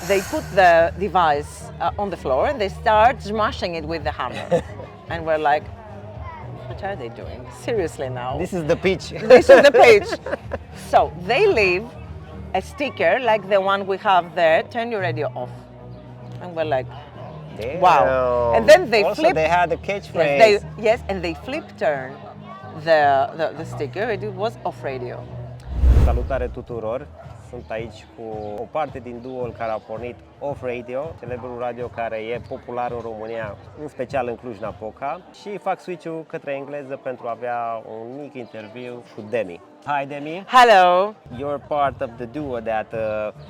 they put the device on the floor and they start smashing it with the hammer. And we're like, what are they doing? Seriously now? This is the pitch. This is the page. So they leave a sticker like the one we have there, turn your radio off. And we're like, Damn. wow. And then they also, flip. they had a catchphrase. Yes, and they flip turn the sticker. It was OFFRadio. Salutare tuturor! Sunt aici cu o parte din duo-ul care a pornit OFFRadio, celebrul radio care e popular în România, în special în Cluj-Napoca, și fac switch-ul către engleză pentru a avea un mic interviu cu Demi. Hi Demi. Hello. You're part of the duo that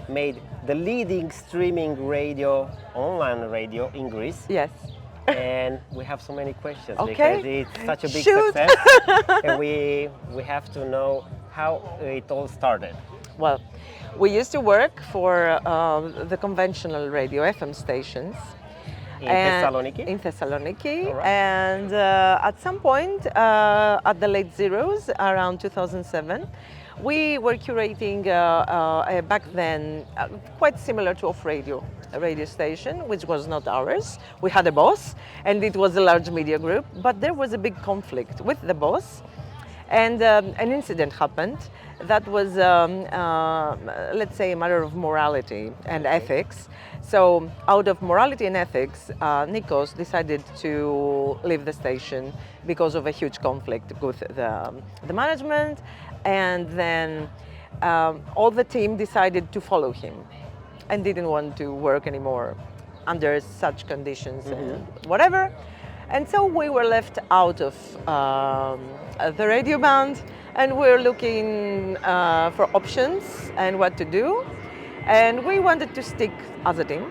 made the leading streaming radio, online radio in Greece. Yes. And we have so many questions Okay. because it's such a big Shoot. success. And we have to know how it all started. Well, we used to work for the conventional radio FM stations. In Thessaloniki? In Thessaloniki. All right. And at some point, at the late zeros, around 2007, we were curating back then quite similar to OFFRadio, a radio station, which was not ours. We had a boss, and it was a large media group, but there was a big conflict with the boss. And an incident happened that was, let's say, a matter of morality and ethics. So out of morality and ethics, Nikos decided to leave the station because of a huge conflict with the management. And then all the team decided to follow him and didn't want to work anymore under such conditions and whatever. And so we were left out of the radio band, and we're looking for options and what to do. And we wanted to stick as a team.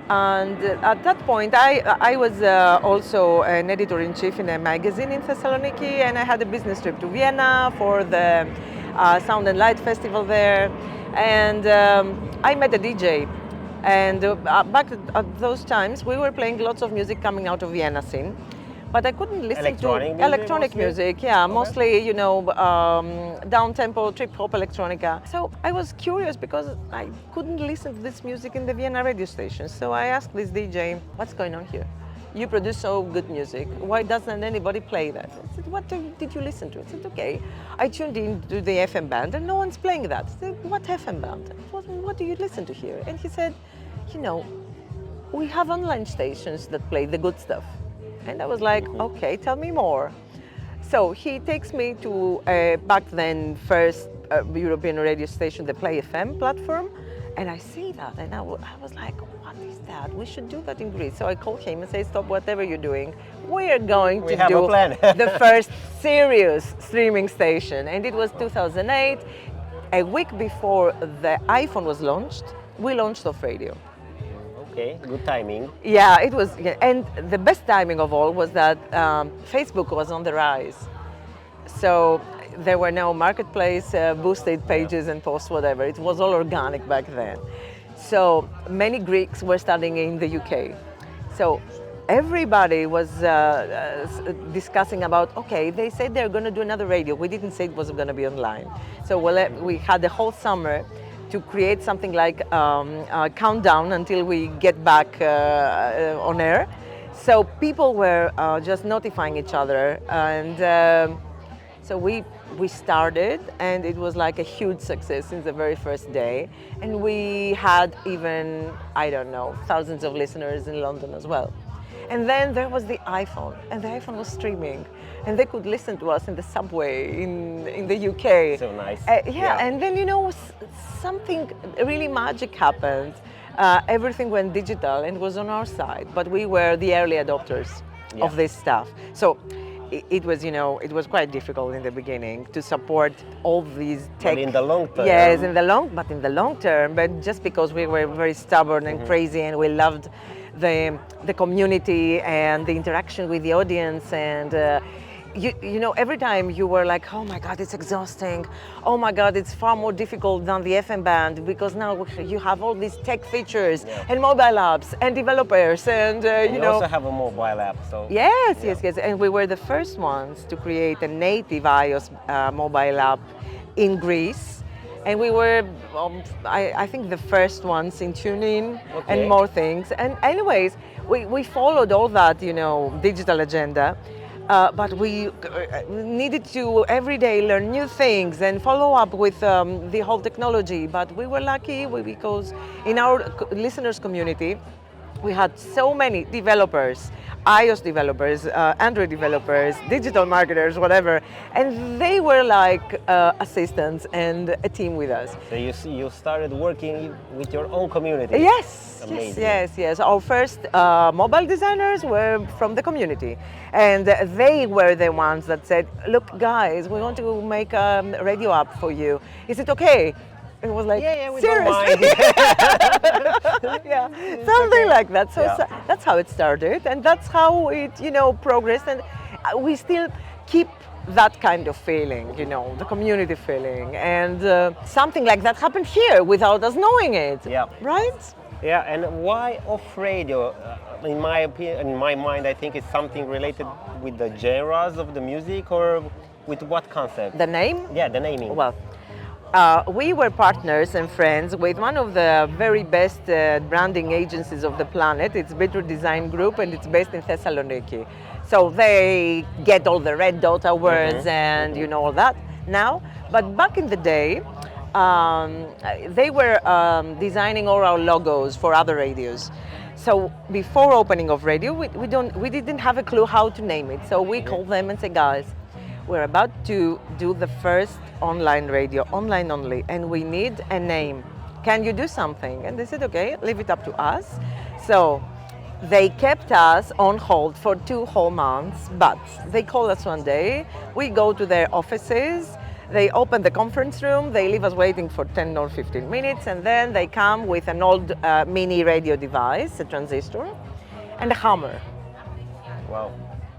And at that point, I was also an editor-in-chief in a magazine in Thessaloniki, and I had a business trip to Vienna for the Sound and Light Festival there. And I met a DJ. And back at those times, we were playing lots of music coming out of Vienna scene, but I couldn't listen to electronic music. Yeah, okay. Mostly, you know, down-tempo, trip-hop electronica. So I was curious because I couldn't listen to this music in the Vienna radio station. So I asked this DJ, what's going on here? You produce so good music. Why doesn't anybody play that? I said, what did you listen to? I said, okay. I tuned in to the FM band and no one's playing that. I said, what FM band? What do you listen to here? And he said, you know, we have online stations that play the good stuff. And I was like, okay, tell me more. So he takes me to back then first European radio station, the Play FM platform. And I see that and I was like, what is that? We should do that in Greece. So I called him and say, stop whatever you're doing. We're going to do the first serious streaming station. And it was 2008. A week before the iPhone was launched, we launched OFFRadio. Okay, good timing. Yeah, it was. Yeah. And the best timing of all was that Facebook was on the rise. So there were no marketplace, boosted pages and posts, whatever. It was all organic back then. So many Greeks were studying in the UK. So everybody was discussing about, okay, they said they're going to do another radio. We didn't say it was going to be online. So we had the whole summer to create something like a countdown until we get back on air. So people were just notifying each other. And so we started, and it was like a huge success since the very first day. And we had even, I don't know, thousands of listeners in London as well. And then there was the iPhone, and the iPhone was streaming, and they could listen to us in the subway in the UK. So nice. Yeah, and then, you know, something really magic happened. Everything went digital and was on our side, but we were the early adopters of this stuff. So it was, you know, it was quite difficult in the beginning to support all these tech. But in the long term. Yes, in the long term, but just because we were very stubborn and crazy, and we loved the community and the interaction with the audience, and you know, every time you were like, oh my God, it's exhausting. Oh my God, it's far more difficult than the FM band, because now you have all these tech features and mobile apps and developers, and you know. also have a mobile app, so. Yes, and we were the first ones to create a native iOS mobile app in Greece. And we were, I think, the first ones in tuning Okay. and more things. And anyways, we followed all that, digital agenda. But we needed to every day learn new things and follow up with the whole technology. But we were lucky because in our listeners community, we had so many developers, iOS developers, Android developers, digital marketers, whatever, and they were like assistants and a team with us. So you started working with your own community. Yes, Amazing. yes. Our first mobile designers were from the community, and they were the ones that said, "Look, guys, we want to make a radio app for you. Is it okay?" It was like, Yeah, we seriously? don't mind. Yeah, something like that. So, Yeah. so that's how it started, and that's how it, progressed. And we still keep that kind of feeling, the community feeling, and something like that happened here without us knowing it. Yeah. Right? Yeah, and why OFFRadio? In my opinion, in my mind, I think it's something related with the genres of the music, or with what concept? The name? Yeah, the naming. Well, we were partners and friends with one of the very best branding agencies of the planet. It's Bistro Design Group, and it's based in Thessaloniki. So they get all the Red Dot awards and all that now. But back in the day, they were designing all our logos for other radios. So before opening OFFRadio, we didn't have a clue how to name it. So we called them and said, guys, we're about to do the first online radio, online only, and we need a name. Can you do something? And they said, okay, leave it up to us. So they kept us on hold for 2 whole months, but they called us one day. We go to their offices, they open the conference room, they leave us waiting for 10 or 15 minutes, and then they come with an old mini radio device, a transistor, and a hammer. Wow.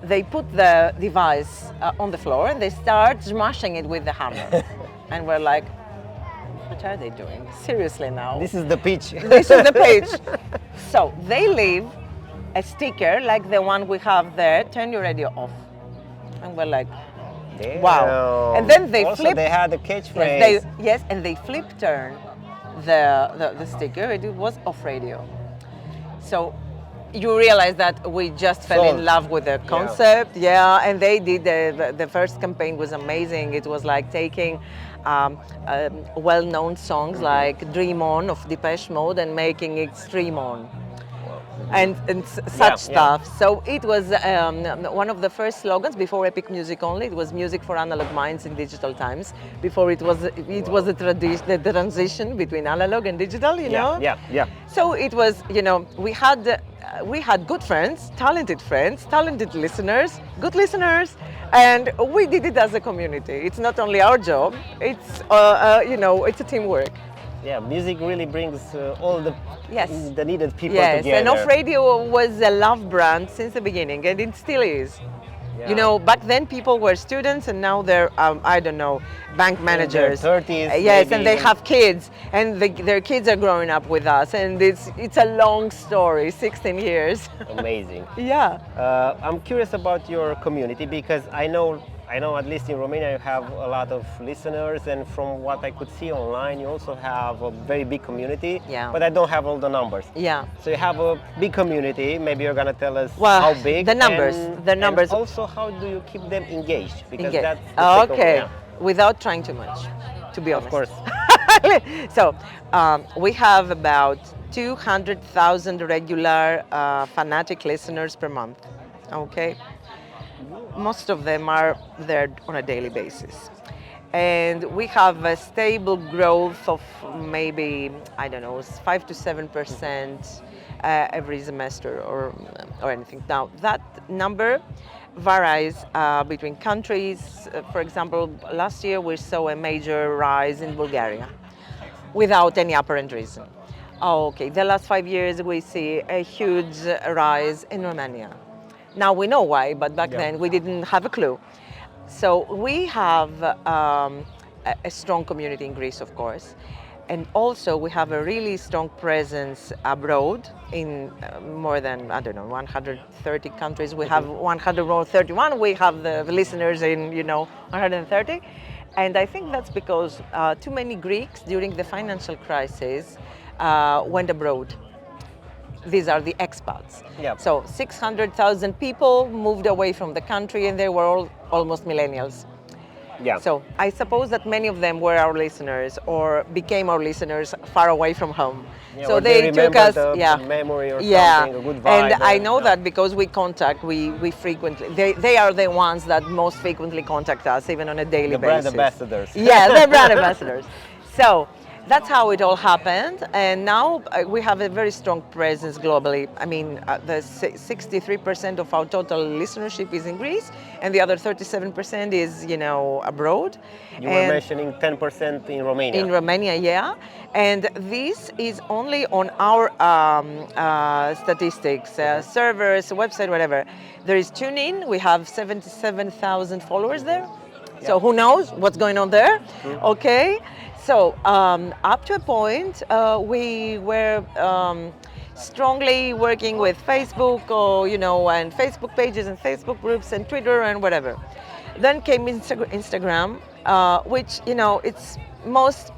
They put the device on the floor and they start smashing it with the hammer. And we're like, what are they doing? Seriously now? This is the pitch. This is the page. So they leave a sticker like the one we have there, turn your radio off. And we're like, Damn. wow. And then they also, flip. they had a catchphrase. Yes, and they flip turn the sticker. It was OFFRadio. So you realize that we just fell Sold. in love with the concept, and they did the first campaign was amazing. It was like taking well-known songs like Dream On of Depeche Mode and making it Stream On. And such stuff. So it was one of the first slogans before Epic Music Only. It was music for analog minds in digital times. Before it was the transition between analog and digital. Yeah. So it was, we had good friends, talented listeners, good listeners, and we did it as a community. It's not only our job. It's it's a teamwork. Yeah, music really brings all the needed people together. Yes, and OFFRadio was a love brand since the beginning, and it still is. Yeah. Back then people were students, and now they're, bank managers. In their 30s. Yes, maybe and they even. have kids, and their kids are growing up with us, and it's a long story, 16 years. Amazing. Yeah. I'm curious about your community because I know at least in Romania you have a lot of listeners, and from what I could see online you also have a very big community, Yeah. but I don't have all the numbers. Yeah. So you have a big community, maybe you're gonna tell us Well, how big. the numbers. And also how do you keep them engaged? Because that's the second Okay, one, without trying too much, to be honest. Of course. So we have about 200,000 regular fanatic listeners per month. Okay. Most of them are there on a daily basis. And we have a stable growth of maybe, 5 to 7% every semester or anything. Now, that number varies between countries. For example, last year we saw a major rise in Bulgaria without any apparent reason. Okay, the last 5 years we see a huge rise in Romania. Now we know why, but back then we didn't have a clue. So we have a strong community in Greece, of course. And also we have a really strong presence abroad in more than, 130 countries. We have 131, we have the listeners in, 130. And I think that's because too many Greeks during the financial crisis went abroad. These are the expats. Yeah. So 600,000 people moved away from the country, and they were all almost millennials. Yeah. So I suppose that many of them were our listeners or became our listeners far away from home. Yeah, So or they took us, the yeah, memory or yeah. something, a good vibe. And I know yeah. that because we frequently, they are the ones that most frequently contact us, even on a daily The brand basis. ambassadors. Yeah, they're brand ambassadors. So that's how it all happened, and now we have a very strong presence globally. I mean, the 63% of our total listenership is in Greece, and the other 37% is, abroad. You were mentioning 10% in Romania. In Romania, yeah. And this is only on our statistics, servers, website, whatever. There is TuneIn. We have 77,000 followers there. Yeah. So who knows what's going on there? Okay. So up to a point, we were strongly working with Facebook, or and Facebook pages and Facebook groups and Twitter and whatever. Then came Instagram, which it's most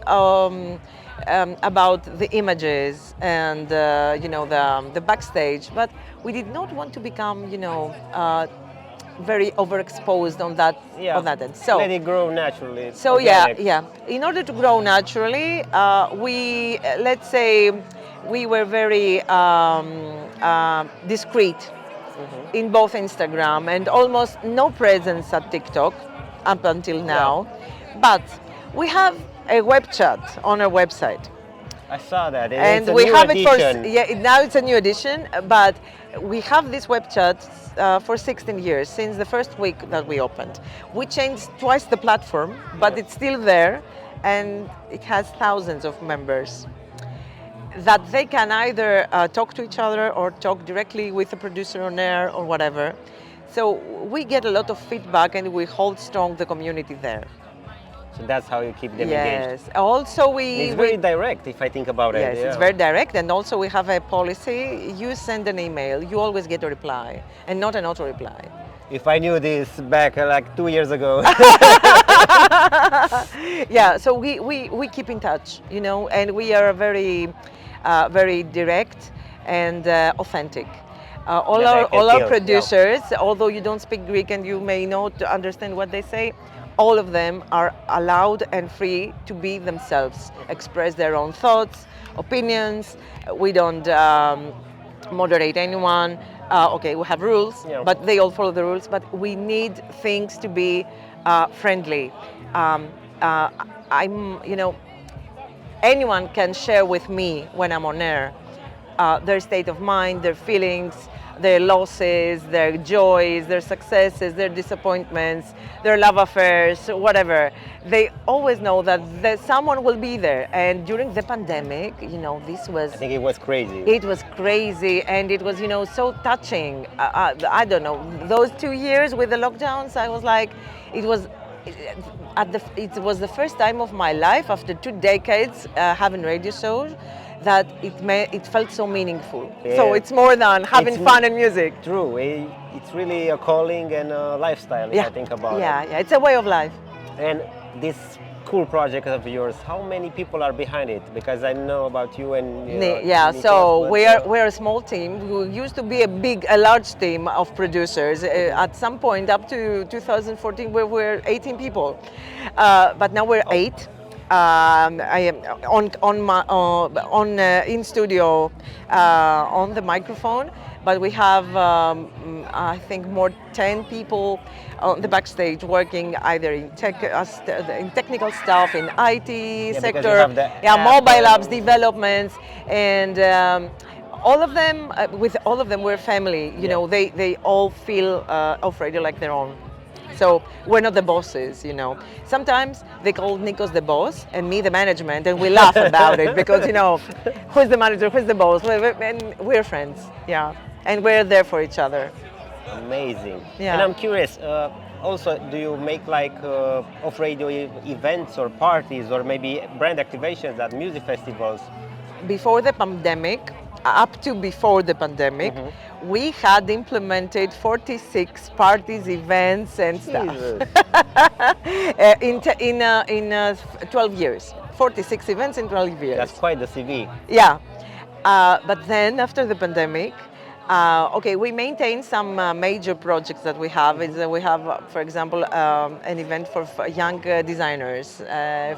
about the images and the backstage, but we did not want to become very overexposed on that end. So let it grow naturally. So organic. yeah. In order to grow naturally, we let's say we were very discreet in both Instagram and almost no presence at TikTok up until now. But we have a web chat on our website. I saw that, And it's a we new have edition. now it's a new edition, but we have this web chat for 16 years, since the first week that we opened. We changed twice the platform, but it's still there, and it has thousands of members that they can either talk to each other or talk directly with the producer on air or whatever. So we get a lot of feedback, and we hold strong the community there. So that's how you keep them engaged. Yes. Also, It's very direct, if I think about it. Yes, it's very direct, and also we have a policy. You send an email, you always get a reply, and not an auto-reply. If I knew this back like 2 years ago. Yeah, so we keep in touch, and we are very direct and authentic. All our producers, although you don't speak Greek and you may not understand what they say, all of them are allowed and free to be themselves, express their own thoughts, opinions. We don't moderate anyone. Okay, we have rules, but they all follow the rules. But we need things to be friendly. Anyone can share with me when I'm on air their state of mind, their feelings, their losses, their joys, their successes, their disappointments, their love affairs, whatever. They always know that someone will be there. And during the pandemic, this was... I think it was crazy. It was crazy, and it was, so touching. I don't know, those 2 years with the lockdowns, I was like, it was the first time of my life after 2 decades having radio shows that it felt so meaningful. Yeah. So it's more than having fun and music. True, it's really a calling and a lifestyle, if I think about it. Yeah, it's a way of life. And this cool project of yours, how many people are behind it? Because I know about you and so we're a small team who used to be a large team of producers. At some point up to 2014 we were 18 people, but now we're 8. I am in studio on the microphone, but we have I think more 10 people on the backstage working either in technical stuff, in IT sector, mobile apps developments, and all of them we're family. They all feel OFFRadio like their own. So we're not the bosses, Sometimes they call Nikos the boss and me the management, and we laugh about it because, who's the manager, who's the boss? And we're friends, and we're there for each other. Amazing. Yeah. And I'm curious, also, do you make like OFFRadio events or parties or maybe brand activations at music festivals? Before the pandemic, up to before the pandemic, we had implemented 46 parties, events, and stuff Jesus. in 12 years. 46 events in 12 years. That's quite the CV. Yeah, but then after the pandemic, okay, we maintain some major projects that we have. Is we have, for example, an event for young designers,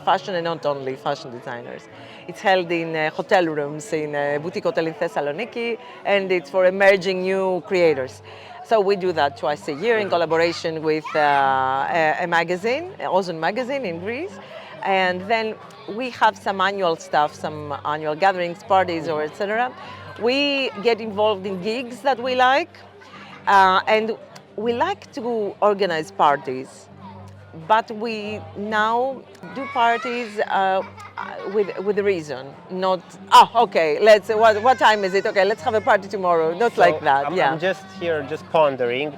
fashion and not only fashion designers. It's held in hotel rooms in a boutique hotel in Thessaloniki, and it's for emerging new creators. So we do that twice a year in collaboration with a magazine, Ozon magazine in Greece. And then we have some annual stuff, some annual gatherings, parties, or etc. We get involved in gigs that we like, and we like to organize parties. But we now do parties with a reason, not okay. Let's what time is it? Okay, let's have a party tomorrow. Not So like that. I'm just here, just pondering,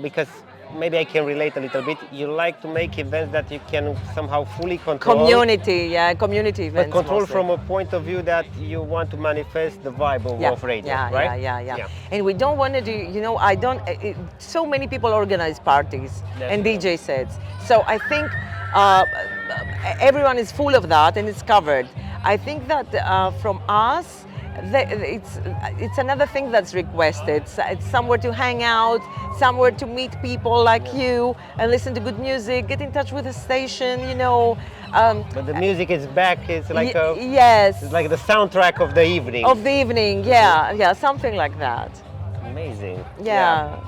because maybe I can relate a little bit. You like to make events that you can somehow fully control. Community events. But control mostly. from a point of view that you want to manifest the vibe of OFFRadio, right? Yeah. And we don't want to do, I don't, so many people organize parties and DJ sets. So I think everyone is full of that and it's covered. I think that from us, it's another thing that's requested. It's somewhere to hang out, somewhere to meet people like you and listen to good music, get in touch with the station, But the music is back. It's like yes, it's like the soundtrack of the evening. Yeah, something like that. Amazing. Yeah.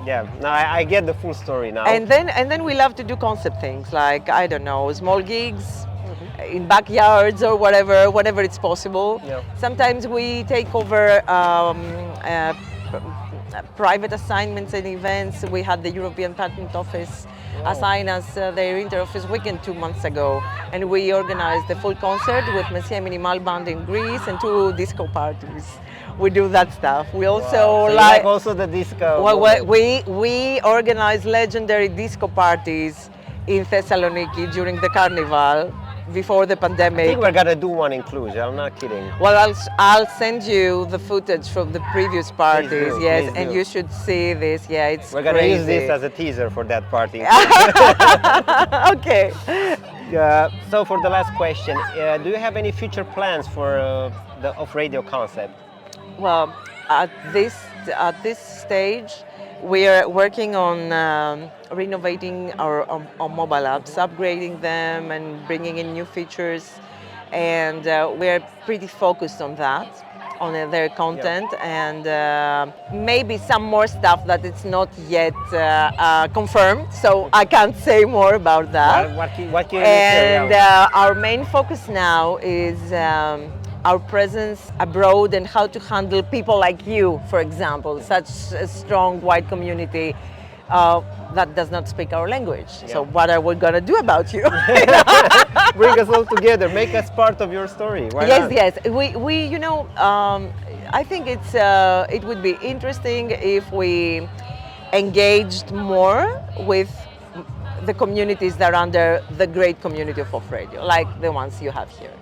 Now I get the full story now. And then we love to do concept things like, I don't know, small gigs in backyards or whenever it's possible. Yeah. Sometimes we take over private assignments and events. We had the European Patent Office assign us their inter-office weekend 2 months ago, and we organized the full concert with Messiah Minimal Band in Greece and 2 disco parties. We do that stuff. We also So you like also the disco. well, we organize legendary disco parties in Thessaloniki during the carnival before the I pandemic. think we're gonna do one in Cluj. I'm not kidding. Well, I'll send you the footage from the previous parties. Yes, please and do. you should see this. Yeah, it's We're gonna crazy. use this as a teaser for that party. Okay. So for the last question, do you have any future plans for the OFFRadio concept? Well, at this stage, we are working on renovating our mobile apps, upgrading them, and bringing in new features. And we're pretty focused on that, on their content, and maybe some more stuff that it's not yet confirmed. So I can't say more about that. What can you say? And our main focus now is our presence abroad and how to handle people like you, for example, such a strong white community that does not speak our language. So what are we gonna do about you? Bring us all together, make us part of your story. Why not? Yes. We I think it would be interesting if we engaged more with the communities that are under the great community of OFFRadio, like the ones you have here.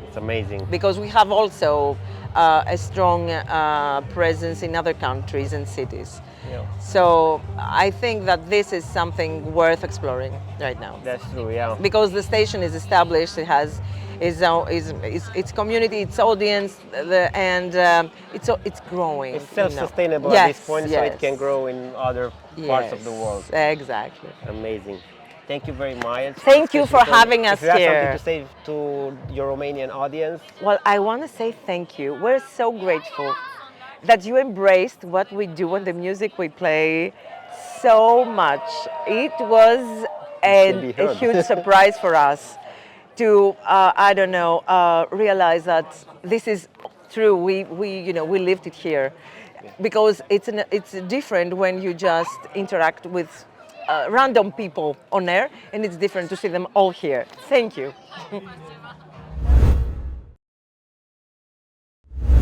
It's amazing. Because we have also a strong presence in other countries and cities. Yeah. So I think that this is something worth exploring right now. That's true, yeah. Because the station is established, it has its community, its audience, and it's growing. It's self-sustainable at this point, so it yes. can grow in other parts of the world. Exactly. Amazing. Thank you very much. Thank you for having us If you have here. something to say to your Romanian audience, Well, I want to say thank you. We're so grateful that you embraced what we do and the music we play so much. It was can be a heard. huge surprise for us to, realize that this is true. We lived it here, because it's different when you just interact with random people on air, and it's different to see them all here. Thank you.